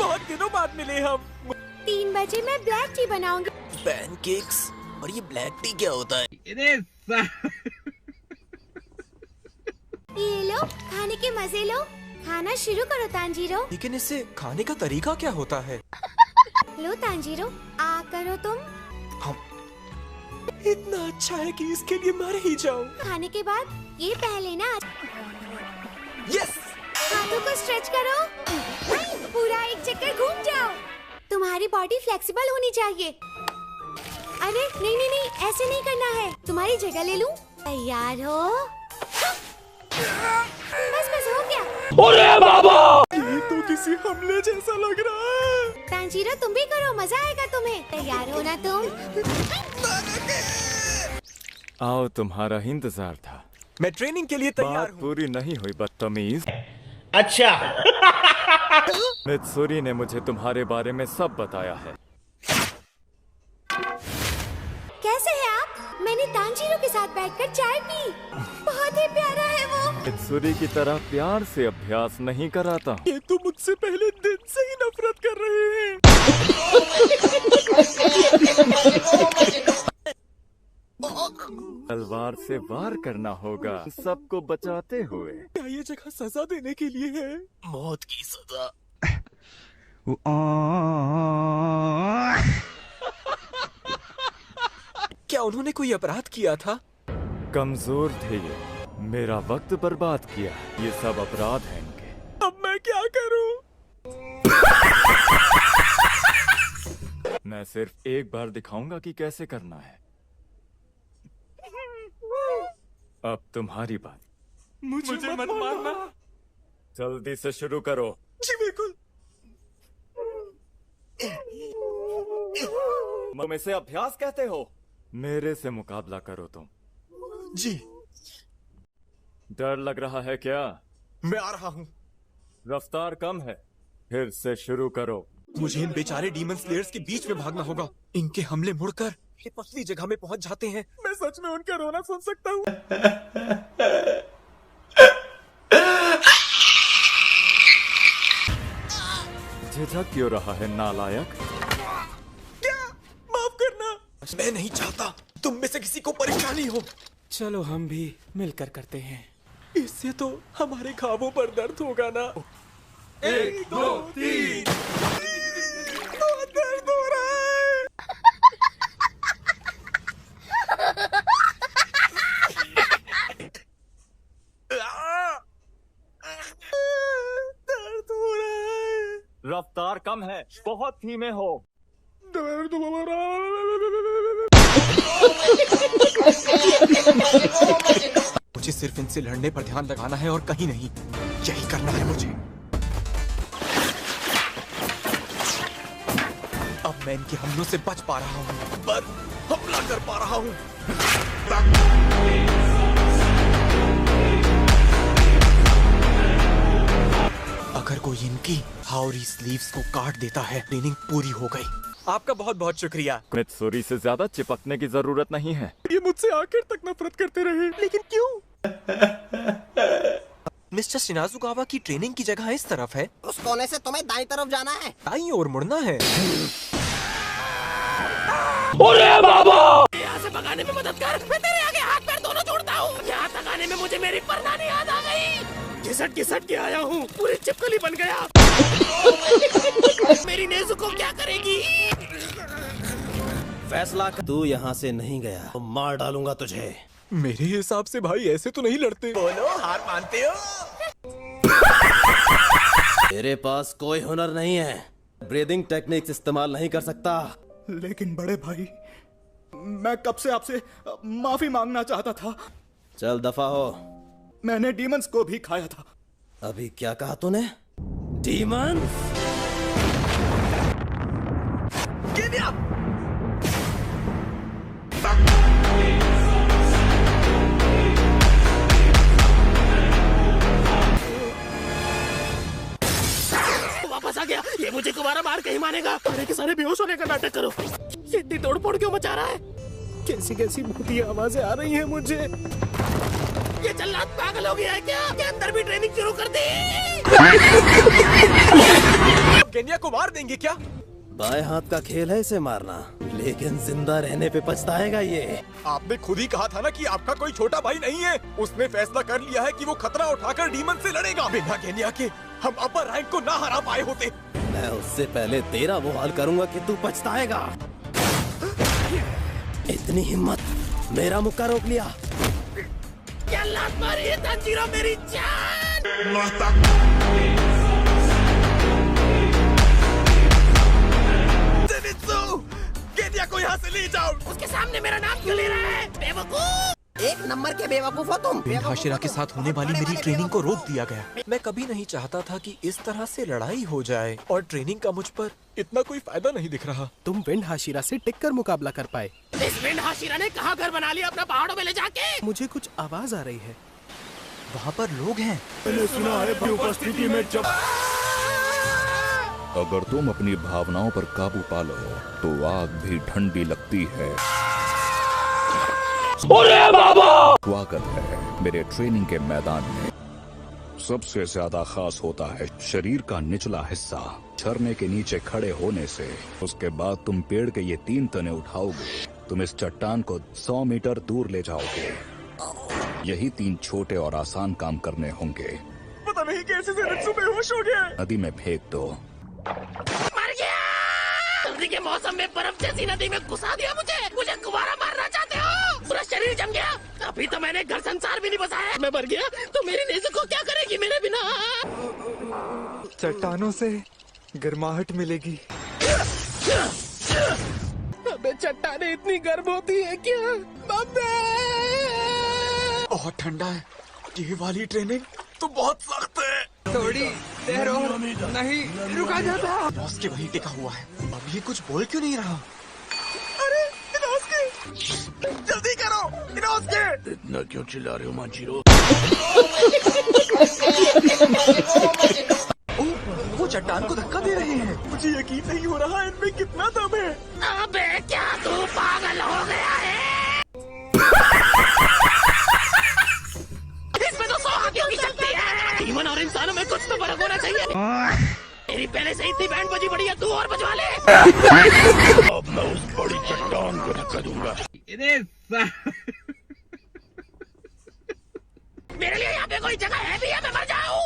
बहुत दिनों बाद मिले हम। 3 बजे मैं ब्लैक टी बनाऊंगी। पैनकेक्स। और ये ब्लैक टी क्या होता है? ये लो, खाने के मजे लो। खाना शुरू करो तांजीरो। लेकिन इससे खाने का तरीका क्या होता है? लो तांजीरो, आ करो तुम। हम इतना अच्छा है कि इसके लिए मर ही जाऊं। खाने के बाद ये पहले ना यस। हाथों को स्ट्रेच करो। पूरा एक चक्कर घूम जाओ। तुम्हारी बॉडी फ्लेक्सिबल होनी चाहिए। अरे नहीं नहीं नहीं, ऐसे नहीं करना है। तुम्हारी जगह ले लूं? तैयार हो? बस बस हो गया। अरे बाबा, ये तो किसी हमले जैसा लग रहा है। तांजीरो तुम भी करो, मजा आएगा तुम्हें। तैयार हो ना तुम? आओ, तुम्हारा इंतजार था। मैं ट्रेनिंग के लिए तैयार बात हूँ। पूरी नहीं हुई बदतमीज। अच्छा। मित्सुरी ने मुझे तुम्हारे बारे में सब बताया है। कैसे हैं आप? मैंने तांजीरो के साथ बैठकर चाय पी। बहुत ही प्यारा है वो। मित्सुरी की तरह प्यार से अभ्यास नहीं कराता। ये तो मुझसे पहले दिन से ही नफरत कर रहे हैं। तलवार से वार करना होगा, सबको बचाते हुए। क्या ये जगह सजा देने के लिए है? मौत की सजा। क्या उन्होंने कोई अपराध किया था? कमजोर थे ये, मेरा वक्त बर्बाद किया। ये सब अपराध हैं इनके। अब मैं क्या करूं? मैं सिर्फ एक बार दिखाऊंगा कि कैसे करना है। अब तुम्हारी बात। मुझे मत मारना। जल्दी से शुरू करो। जी बिल्कुल। तुम इसे अभ्यास कहते हो? मेरे से मुकाबला करो तुम। जी। डर लग रहा है क्या? मैं आ रहा हूँ। रफ्तार कम है, फिर से शुरू करो। मुझे इन बेचारे डीमन स्लेयर्स के बीच में भागना होगा। इनके हमले मुड़कर ये पतली जगह में पहुंच जाते हैं। मैं सच में उनका रोना सुन सकता हूँ। झिझक क्यों रहा है नालायक? क्या? माफ करना। मैं नहीं चाहता तुम में से किसी को परेशानी हो। चलो हम भी मिलकर करते हैं। इससे तो हमारे ख्वाबों पर दर्द होगा ना। 1 2 3। बहुत दर्द हो रहा है। दर्द हो रहा है। रफ्तार कम है, बहुत धीमे हो। दर्द हो रहा है। मुझे सिर्फ इनसे लड़ने पर ध्यान लगाना है और कहीं नहीं। यही करना है मुझे। अब मैं इनके हमलों से बच पा रहा हूँ, पर हमला कर पा रहा हूँ। अगर कोई इनकी हाउरी स्लीव्स को काट देता है, ट्रेनिंग पूरी हो गई। आपका बहुत बहुत शुक्रिया। मित्सुरी से ज्यादा चिपकने की जरूरत नहीं है। ये मुझसे आखिर तक नफरत करते रहे, लेकिन क्यों? मिस्टर शिनाजुकावा की ट्रेनिंग की जगह इस तरफ है। उस कोने से तुम्हें दाईं तरफ जाना है। दाईं ओर मुड़ना है। अरे बाबा! यहाँ से भगाने में मदद कर। मैं तेरे आगे हाथ पैर दोनों जोड़ता हूँ। यहाँ तक आने में मुझे मेरी परदानी याद आ गई। घिसट के आया हूँ, पूरी चिपकली बन गया। मेरी नेज़ुको क्या करेगी? फैसला कर। तू यहाँ से नहीं गया तो मार डालूंगा तुझे। मेरे हिसाब से भाई ऐसे तो नहीं लड़ते। बोलो, हार मानते हो? तेरे पास कोई हुनर नहीं है। ब्रीदिंग टेक्निक्स इस्तेमाल नहीं कर सकता। लेकिन बड़े भाई, मैं कब से आपसे माफी मांगना चाहता था। चल दफा हो। मैंने डीमंस को भी खाया था। अभी क्या कहा तूने? डीमंस? वापस आ गया। ये मुझे दोबारा मार कहीं मानेगा। सारे के सारे बेहोश होने का नाटक करो। ये इतनी तोड़ फोड़ क्यों मचा रहा है? कैसी कैसी भूतिया आवाजें आ रही हैं मुझे। ये जल्लाद पागल हो गया है क्या? के अंदर भी ट्रेनिंग शुरू कर दी। गेनिया को मार देंगे क्या? बाएं हाथ का खेल है इसे मारना, लेकिन जिंदा रहने पे पछताएगा ये। आपने खुद ही कहा था ना कि आपका कोई छोटा भाई नहीं है। उसने फैसला कर लिया है कि वो खतरा उठाकर डीमन से लड़ेगा। बिना गेनिया के हम अपर रैंक को ना हरा पाए होते। मैं उससे पहले तेरा वो हाल करूंगा कि तू पछताएगा। इतनी हिम्मत, मेरा मुक्का रोक लिया। क्या लात मारी है तंजीरो मेरी जान। गेनिया को यहाँ से ले जाओ। उसके सामने मेरा नाम क्यों ले रहा है बेवकूफ? एक नंबर के बेवकूफ हो तुम। हाशिरा के साथ होने वाली मेरी ट्रेनिंग को रोक दिया गया। मैं कभी नहीं चाहता था कि इस तरह से लड़ाई हो जाए और ट्रेनिंग का मुझ पर इतना कोई फायदा नहीं दिख रहा। तुम विंड हाशिरा से टिक कर मुकाबला कर पाए। इस विंड हाशिरा ने कहाँ घर बना लिया अपना पहाड़ों में ले जाके। मुझे कुछ आवाज आ रही है। वहाँ पर लोग हैं। मैंने सुना है कि उपस्थिति में जब अगर तुम अपनी भावनाओं पर काबू पा लो तो आग भी ठंडी लगती है। स्वागत है मेरे ट्रेनिंग के मैदान में। सबसे ज्यादा खास होता है शरीर का निचला हिस्सा। झरने के नीचे खड़े होने से उसके बाद तुम पेड़ के ये 3 तने उठाओगे। तुम इस चट्टान को 100 मीटर दूर ले जाओगे। यही 3 छोटे और आसान काम करने होंगे। पता नहीं कैसे से रज्जू बेहोश हो गया। नदी में फेंक दो। मर गया। सर्दी के मौसम में बर्फ जैसी नदी में घुसा दिया मुझे दोबारा मारना चाहते हो? पूरा शरीर जम गया। अभी तो मैंने घर संसार भी नहीं बसाया। मैं मर गया तो मेरी नेज़ुको क्या करेगी मेरे बिना? चट्टानों से गर्माहट मिलेगी। अबे चट्टाने इतनी गर्म होती है क्या? बहुत ठंडा है। ये वाली ट्रेनिंग तो बहुत सख्त है। थोड़ी देर और नहीं रुका जाता। इनोस्के वहीं टिका हुआ है। अब ये कुछ बोल क्यों नहीं रहा? अरे इनोस्के, जल्दी करो इनोस्के। इतना क्यों चिल्ला रहे हो मांजीरो? वो चट्टान को धक्का दे रहे हैं। मुझे यकीन नहीं हो रहा इनमें कितना दम है। अबे क्या तू पागल हो गया है? इसमें तो 100 हाथियों की शक्ति है। डीमन और इंसानों में कुछ तो फर्क होना चाहिए। मेरी पहले से इतनी बैंड बजी पड़ी है, तू और बजवा ले। अब मैं उस बड़ी चट्टान को धक्का दूंगा। मेरे लिए यहाँ पे कोई जगह है भी है? मैं मर जाऊँ।